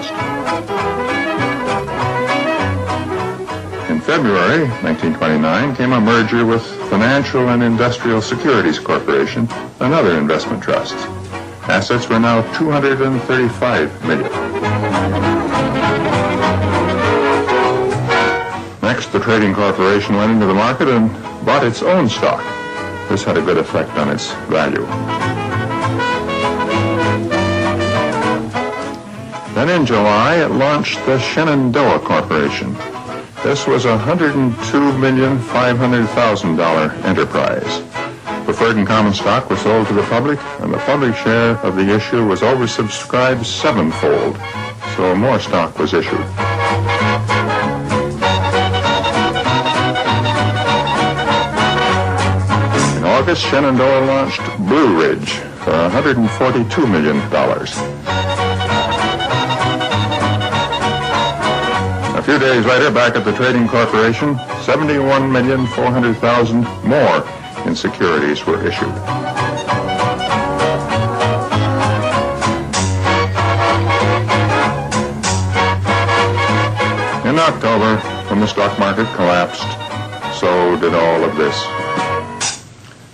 Trust. In February 1929 came a merger with Financial and Industrial Securities Corporation, another investment trust. Assets were now $235 million. Next, the trading corporation went into the market and bought its own stock. This had a good effect on its value. Then in July, it launched the Shenandoah Corporation. This was a $102,500,000 enterprise. Preferred and common stock were sold to the public, and the public share of the issue was oversubscribed sevenfold, so more stock was issued. In August, Shenandoah launched Blue Ridge for $142 million. A few days later, back at the Trading Corporation, $71,400,000 more in securities were issued. In October, when the stock market collapsed, so did all of this.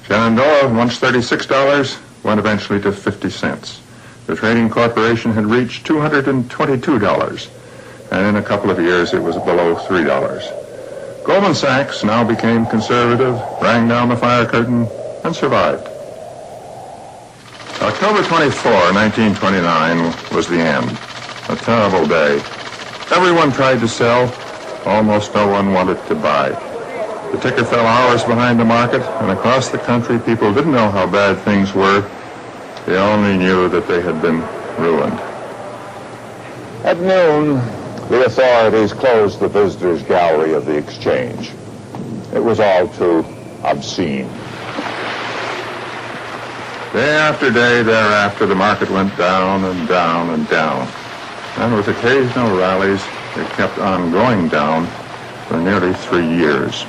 Shenandoah, once $36, went eventually to 50 cents. The Trading Corporation had reached $222. And in a couple of years, it was below $3. Goldman Sachs now became conservative, rang down the fire curtain, and survived. October 24, 1929 was the end. A terrible day. Everyone tried to sell. Almost no one wanted to buy. The ticker fell hours behind the market, and across the country, people didn't know how bad things were. They only knew that they had been ruined. At noon, the authorities closed the visitors' gallery of the exchange. It was all too obscene. Day after day thereafter, the market went down and down and down. And with occasional rallies, it kept on going down for nearly 3 years.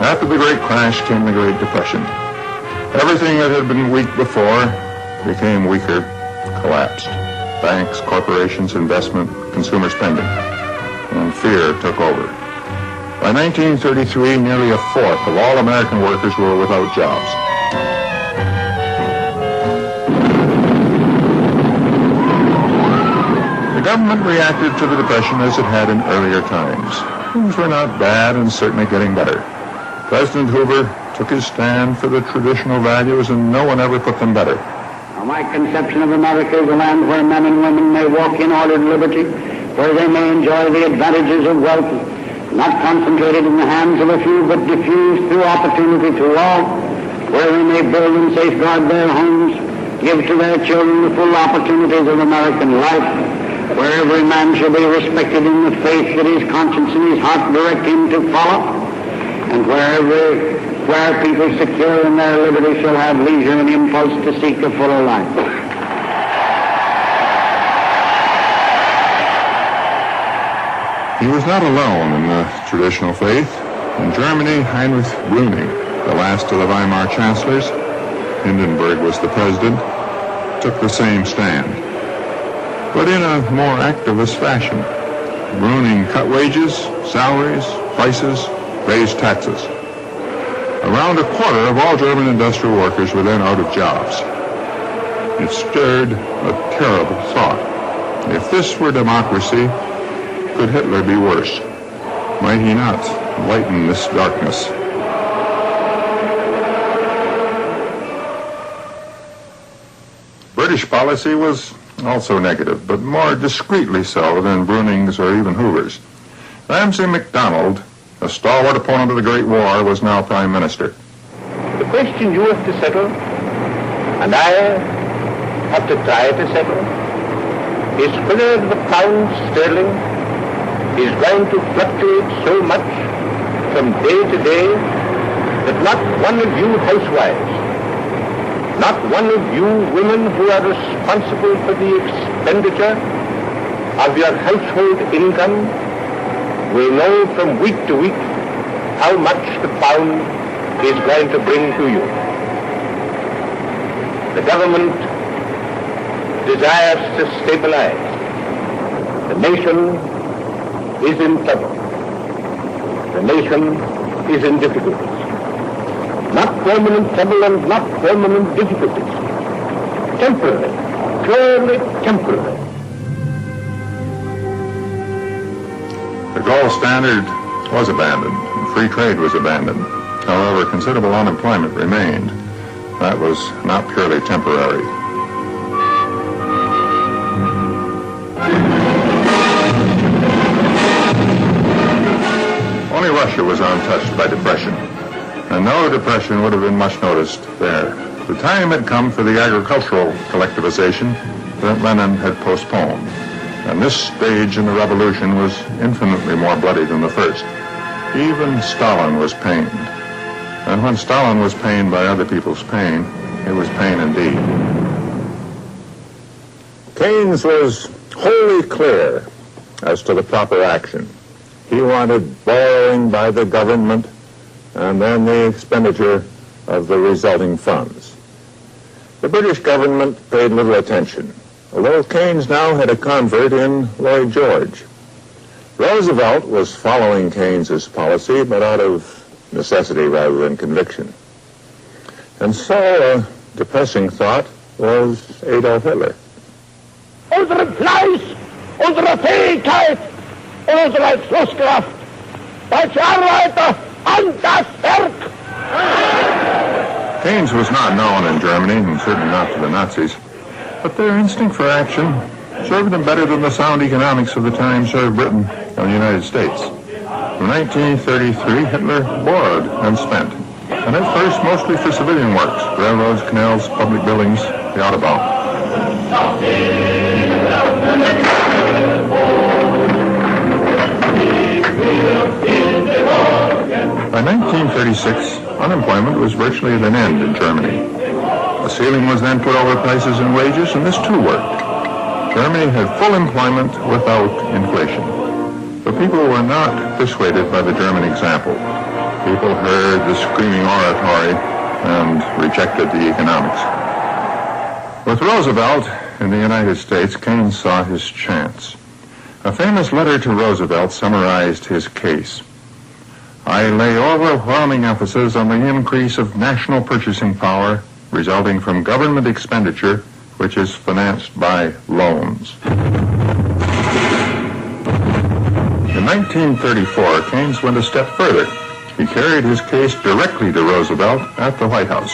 After the Great Crash came the Great Depression. Everything that had been weak before became weaker, collapsed. Banks, corporations, investment, consumer spending. And fear took over. By 1933, nearly a fourth of all American workers were without jobs. The government reacted to the Depression as it had in earlier times. Things were not bad and certainly getting better. President Hoover took his stand for the traditional values, and no one ever put them better. My conception of America is a land where men and women may walk in ordered liberty, where they may enjoy the advantages of wealth, not concentrated in the hands of a few, but diffused through opportunity to all, where they may build and safeguard their homes, give to their children the full opportunities of American life, where every man shall be respected in the faith that his conscience and his heart direct him to follow, and where people secure in their liberty shall have leisure and impulse to seek a fuller life. He was not alone in the traditional faith. In Germany, Heinrich Brüning, the last of the Weimar chancellors, Hindenburg was the president, took the same stand. But in a more activist fashion. Brüning cut wages, salaries, prices, raised taxes. Around a quarter of all German industrial workers were then out of jobs. It stirred a terrible thought. If this were democracy, could Hitler be worse? Might he not lighten this darkness? British policy was also negative, but more discreetly so than Brüning's or even Hoover's. Ramsay MacDonald, a stalwart opponent of the Great War, was now Prime Minister. The question you have to settle, and I have to try to settle, is whether the pound sterling is going to fluctuate so much from day to day that not one of you housewives, not one of you women who are responsible for the expenditure of your household income will know from week to week how much the pound is going to bring to you. The government desires to stabilize. The nation is in trouble. The nation is in difficulties. Not permanent trouble and not permanent difficulties. Temporary, purely temporary. The gold standard was abandoned, and free trade was abandoned. However, considerable unemployment remained. That was not purely temporary. Only Russia was untouched by depression, and no depression would have been much noticed there. The time had come for the agricultural collectivization that Lenin had postponed, and this stage in the revolution was infinitely more bloody than the first. Even Stalin was pained, and when Stalin was pained by other people's pain, it was pain indeed. Keynes was wholly clear as to the proper action. He wanted borrowing by the government and then the expenditure of the resulting funds. The British government paid little attention, although Keynes now had a convert in Lloyd George. Roosevelt was following Keynes's policy, but out of necessity rather than conviction. And so a depressing thought was Adolf Hitler. Unsere Fleiß, unsere Fähigkeit, unsere Schlusskraft. Deutsche Arbeiter, an das Werk! Keynes was not known in Germany, and certainly not to the Nazis, but their instinct for action served them better than the sound economics of the time served Britain and the United States. In 1933, Hitler borrowed and spent, and at first mostly for civilian works, railroads, canals, public buildings, the Autobahn. By 1936, unemployment was virtually at an end in Germany. A ceiling was then put over prices and wages, and this too worked. Germany had full employment without inflation. But people were not persuaded by the German example. People heard the screaming oratory and rejected the economics. With Roosevelt in the United States, Keynes saw his chance. A famous letter to Roosevelt summarized his case. I lay overwhelming emphasis on the increase of national purchasing power resulting from government expenditure, which is financed by loans. In 1934, Keynes went a step further. He carried his case directly to Roosevelt at the White House.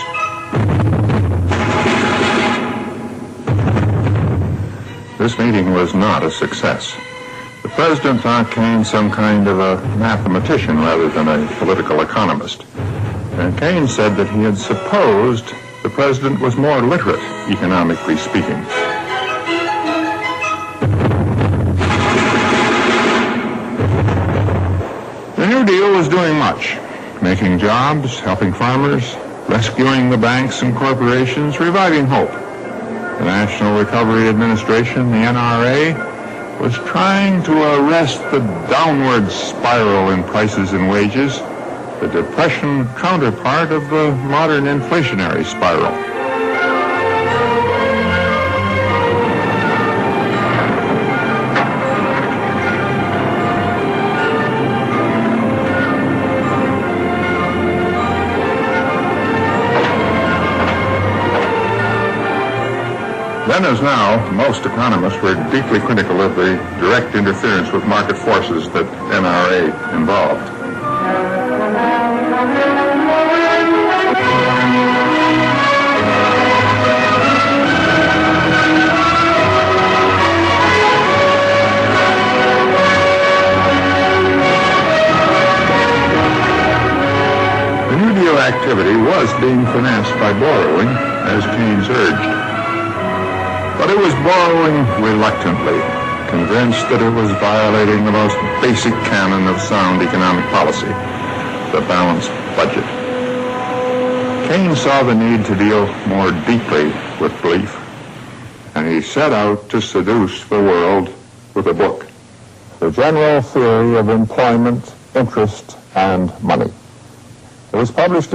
This meeting was not a success. The president thought Keynes some kind of a mathematician rather than a political economist. And Keynes said that he had supposed the president was more literate, economically speaking. The New Deal was doing much, making jobs, helping farmers, rescuing the banks and corporations, reviving hope. The National Recovery Administration, the NRA, was trying to arrest the downward spiral in prices and wages, the depression counterpart of the modern inflationary spiral. Then as now, most economists were deeply critical of the direct interference with market forces that NRA involved. The New Deal activity was being financed by borrowing, as Keynes urged. But it was borrowing reluctantly, convinced that it was violating the most basic canon of sound economic policy, the balanced budget. Keynes saw the need to deal more deeply with belief, and he set out to seduce the world with a book, The General Theory of Employment, Interest, and Money. It was published in